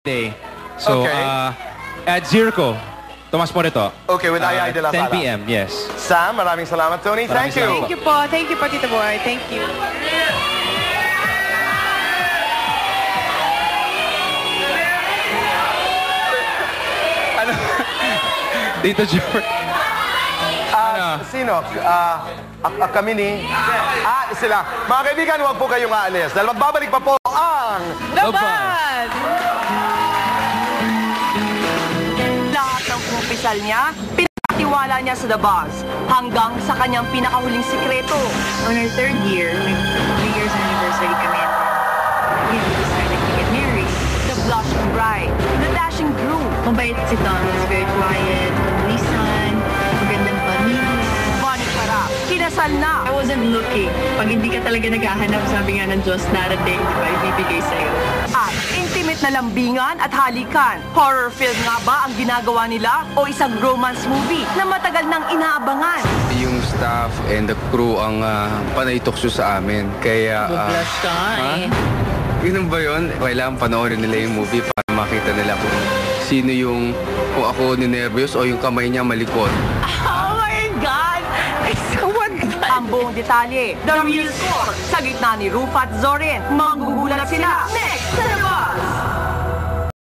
Day. So, Okay. at Zirco, Tomas Porito. Okay, with Ai de la 10 Sala. p.m., yes. Sam, maraming salamat, Tony. Maraming Thank you. salamat. Thank you po. Thank you po, Tito Boy. Thank you. Ano? Dito, Jeffrey. Sino? Kami ni... sila. Mga kaibigan, huwag po kayong aalis. Dahil magbabalik pa po ang... The Buzz! Lahat ng kumpisal niya, pinatiwala niya sa The Buzz. Hanggang sa kanyang pinakahuling sikreto. On our third year, 3 years anniversary kami. We decided to get married. The Blushing Bride. The Dashing Groom. Mabait si Tom. He's very quiet, lisan, magandang pamilya. Bonnie Parap. Kinasal na. I wasn't looking. Pag hindi ka talaga naghahanap, sabi nga ng Diyos, darating, di ba, ibibigay sa'yo. At intimate na lambingan at halikan. Horror film nga ba ang ginagawa nila o isang romance movie na matagal nang inaabangan? Yung staff and the crew ang panay tukso sa amin. Kaya... Bublas ka eh. Ganun ba yun? Kailangan panoorin nila yung movie para makita nila kung sino yung... Kung ako ninervyos o yung kamay niya malikot. Oh my God! Ang buong detalye, the real score, sa gitna ni Rufa at Zorin. Magugulat sila. Next, sa The Buzz!